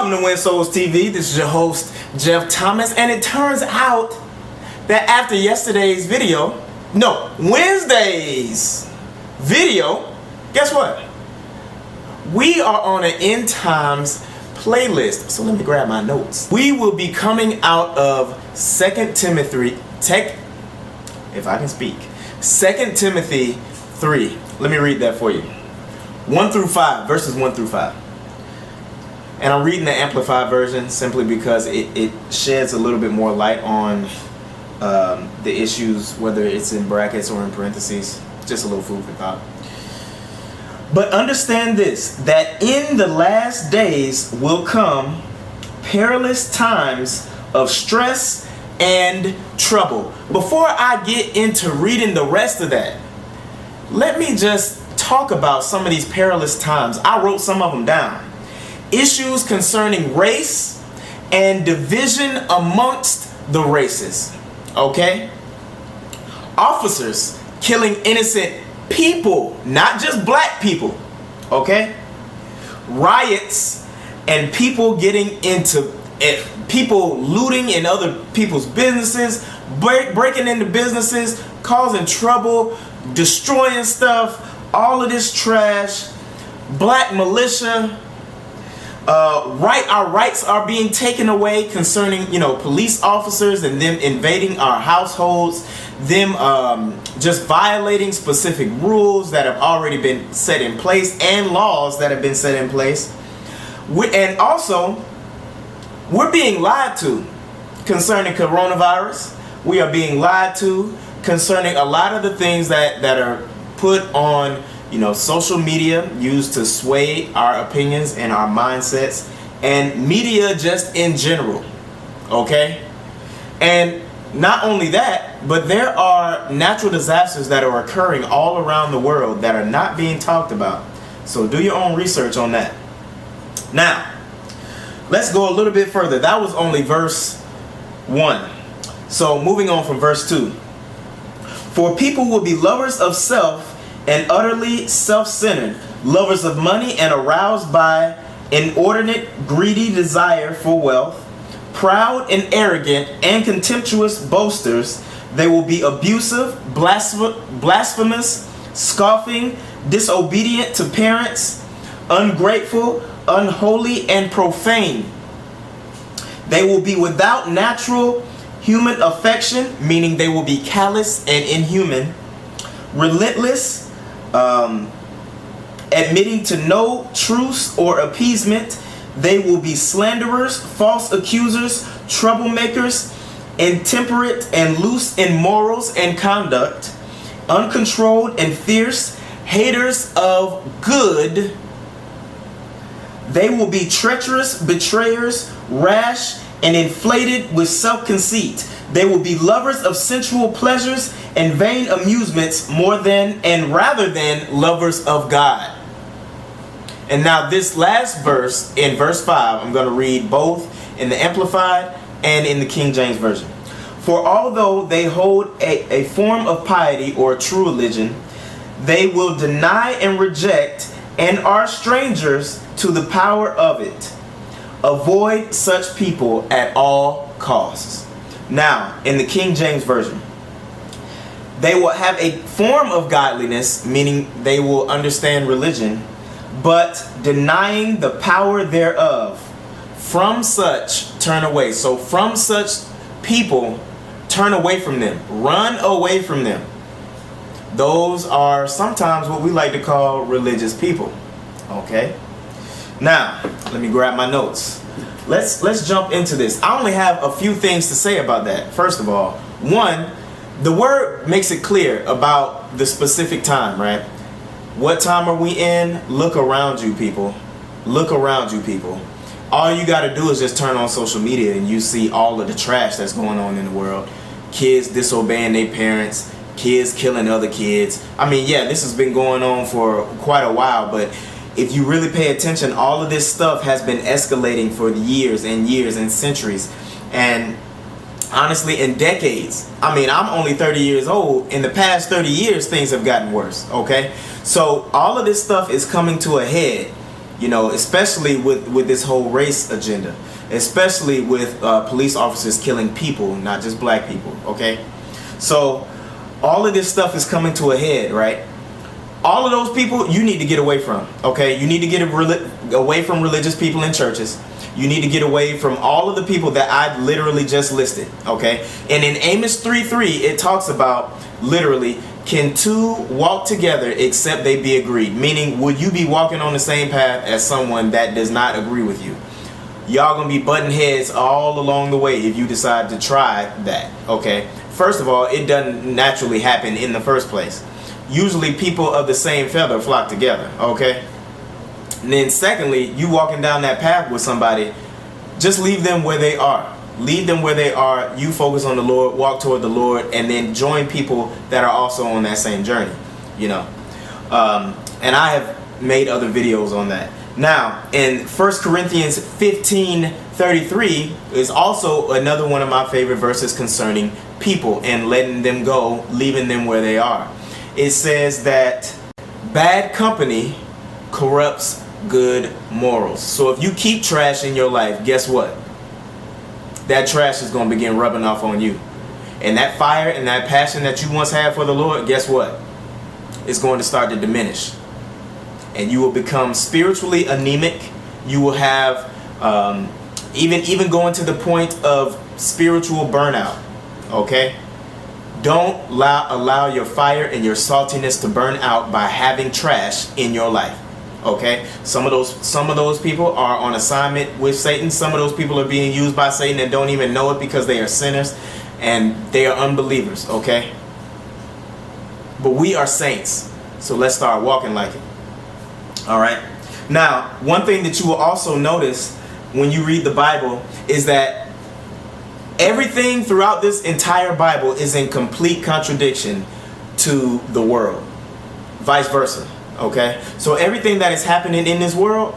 Welcome to Win Souls TV. This is your host, Jeff Thomas, and it turns out that after yesterday's video, Wednesday's video, guess what? We are on an end times playlist. So let me grab my notes. We will be coming out of 2 Timothy, if I can speak, 2 Timothy 3. Let me read that for you. 1 through 5, verses 1 through 5. And I'm reading the Amplified version simply because it sheds a little bit more light on the issues, whether it's in brackets or in parentheses. Just a little food for thought. But understand this, that in the last days will come perilous times of stress and trouble. Before I get into reading the rest of that, let me just talk about some of these perilous times. I wrote some of them down. Issues concerning race and division amongst the races. Okay? Officers killing innocent people, not just black people. Okay? Riots and people getting into it, people looting in other people's businesses, breaking into businesses, causing trouble, destroying stuff, all of this trash, black militia. Our rights are being taken away concerning, police officers and them invading our households, them just violating specific rules that have already been set in place and laws that have been set in place. And also, we're being lied to concerning coronavirus. We are being lied to concerning a lot of the things that are put on social media, used to sway our opinions and our mindsets, and media just in general. Okay? And not only that, but there are natural disasters that are occurring all around the world that are not being talked about. So do your own research on that. Now, let's go a little bit further. That was only verse 1. So moving on from verse 2. For people will be lovers of self and utterly self-centered, lovers of money and aroused by inordinate greedy desire for wealth, proud and arrogant and contemptuous boasters. They will be abusive, blasphemous, scoffing, disobedient to parents, ungrateful, unholy, and profane. They will be without natural human affection, meaning they will be callous and inhuman, relentless, admitting to no truce or appeasement. They will be slanderers, false accusers, troublemakers, intemperate and loose in morals and conduct, uncontrolled and fierce, haters of good. They will be treacherous, betrayers, rash, and inflated with self-conceit. They will be lovers of sensual pleasures and vain amusements more than and rather than lovers of God. And now this last verse, in verse 5, I'm going to read both in the Amplified and in the King James Version. For although they hold a form of piety or true religion, they will deny and reject and are strangers to the power of it. Avoid such people at all costs. Now, in the King James Version, they will have a form of godliness, meaning they will understand religion, but denying the power thereof. From such turn away. So from such people, turn away from them. Run away from them. Those are sometimes what we like to call religious people. Okay? Now, let me grab my notes. Let's jump into this. I only have a few things to say about that. First of all, one, the word makes it clear about the specific time, right? What time are we in? Look around you, people. Look around you, people. All you got to do is just turn on social media and you see all of the trash that's going on in the world. Kids disobeying their parents, kids killing other kids. I mean, yeah, this has been going on for quite a while, but if you really pay attention, all of this stuff has been escalating for years and years and centuries. And honestly, in decades. I mean, I'm only 30 years old. In the past 30 years, things have gotten worse, okay? So all of this stuff is coming to a head especially with this whole race agenda, especially with police officers killing people, not just black people, okay? So all of this stuff is coming to a head, right? All of those people you need to get away from, okay? You need to get away from religious people in churches. You need to get away from all of the people that I literally just listed, okay? And in Amos 3:3, it talks about literally, can two walk together except they be agreed? Meaning, would you be walking on the same path as someone that does not agree with you? Y'all gonna be butting heads all along the way if you decide to try that, okay? First of all, it doesn't naturally happen in the first place. Usually people of the same feather flock together, okay? And then secondly, you walking down that path with somebody, just leave them where they are. Leave them where they are. You focus on the Lord, walk toward the Lord, and then join people that are also on that same journey, And I have made other videos on that. Now, in 1 Corinthians 15:33 is also another one of my favorite verses concerning people and letting them go, leaving them where they are. It says that bad company corrupts good morals. So if you keep trash in your life, guess what? That trash is going to begin rubbing off on you. And that fire and that passion that you once had for the Lord, guess what? It's going to start to diminish. And you will become spiritually anemic. You will have even going to the point of spiritual burnout. Okay? Don't allow your fire and your saltiness to burn out by having trash in your life. Okay, some of those people are on assignment with Satan. Some of those people are being used by Satan and don't even know it because they are sinners and they are unbelievers. Okay, but we are saints, so let's start walking like it. All right. Now, one thing that you will also notice when you read the Bible is that everything throughout this entire Bible is in complete contradiction to the world, vice versa. Okay, so everything that is happening in this world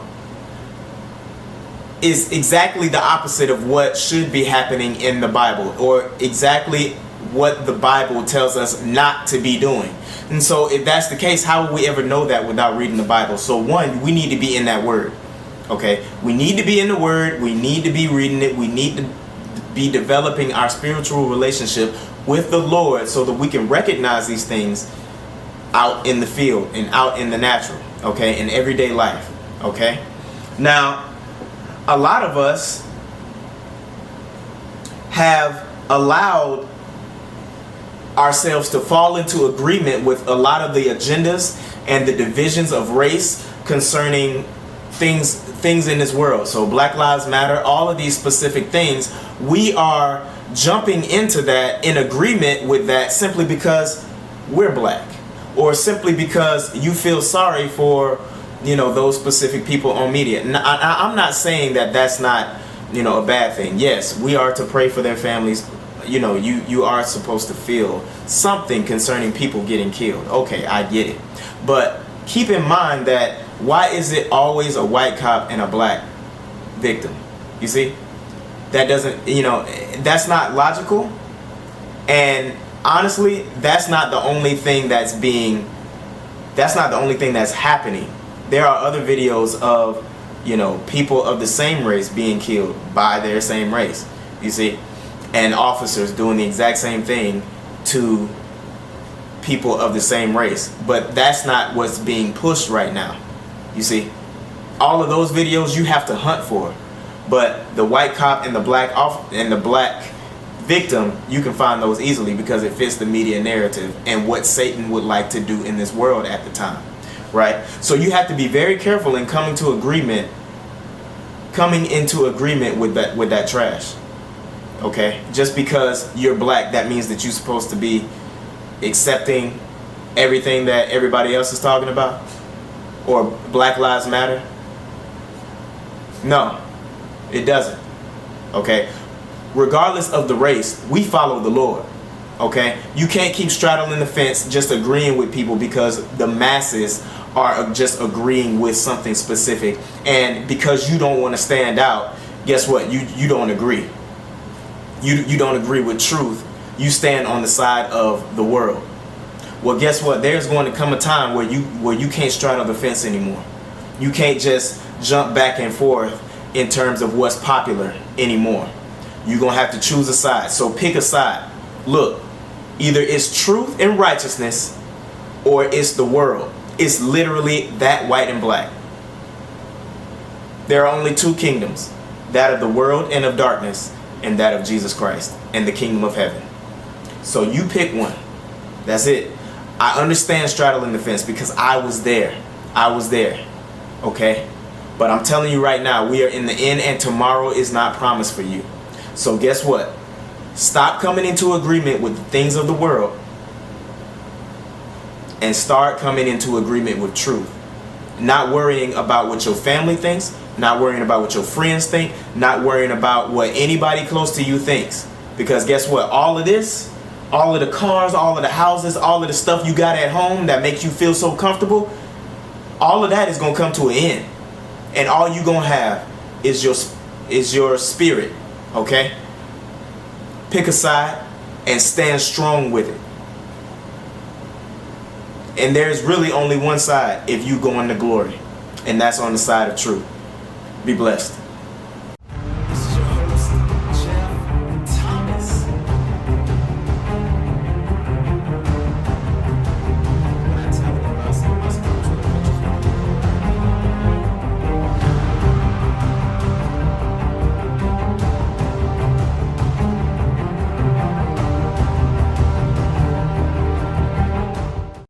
is exactly the opposite of what should be happening in the Bible, or exactly what the Bible tells us not to be doing. And so if that's the case, how would we ever know that without reading the Bible? So one, we need to be in that word. Okay, we need to be in the word. We need to be reading it. We need to be developing our spiritual relationship with the Lord so that we can recognize these things out in the field and out in the natural, okay, in everyday life, okay? Now, a lot of us have allowed ourselves to fall into agreement with a lot of the agendas and the divisions of race concerning things in this world. So Black Lives Matter, all of these specific things, we are jumping into that, in agreement with that, simply because we're black. Or simply because you feel sorry for, those specific people on media. I'm not saying that that's not, a bad thing. Yes, we are to pray for their families. You are supposed to feel something concerning people getting killed. Okay, I get it. But keep in mind that why is it always a white cop and a black victim? You see? That doesn't, that's not logical. And honestly, that's not the only thing that's happening. There are other videos of, people of the same race being killed by their same race, you see, and officers doing the exact same thing to people of the same race. But that's not what's being pushed right now, you see. All of those videos you have to hunt for, but the white cop and the black victim, you can find those easily because it fits the media narrative and what Satan would like to do in this world at the time, right? So you have to be very careful in coming into agreement with that trash. Okay, just because you're black, that means that you're supposed to be accepting everything that everybody else is talking about, or Black Lives Matter. No, it doesn't. Okay. Regardless of the race, we follow the Lord. Okay? You can't keep straddling the fence just agreeing with people because the masses are just agreeing with something specific. And because you don't want to stand out, guess what? You don't agree. You don't agree with truth. You stand on the side of the world. Well, guess what? There's going to come a time where you can't straddle the fence anymore. You can't just jump back and forth in terms of what's popular anymore. You're going to have to choose a side. So pick a side. Look, either it's truth and righteousness or it's the world. It's literally that white and black. There are only two kingdoms, that of the world and of darkness, and that of Jesus Christ and the kingdom of heaven. So you pick one. That's it. I understand straddling the fence because I was there. Okay? But I'm telling you right now, we are in the end and tomorrow is not promised for you. So guess what? Stop coming into agreement with the things of the world and start coming into agreement with truth. Not worrying about what your family thinks, not worrying about what your friends think, not worrying about what anybody close to you thinks. Because guess what? All of this, all of the cars, all of the houses, all of the stuff you got at home that makes you feel so comfortable, all of that is going to come to an end. And all you're going to have is your spirit, okay? Pick a side and stand strong with it. And there's really only one side if you go into glory, and that's on the side of truth. Be blessed.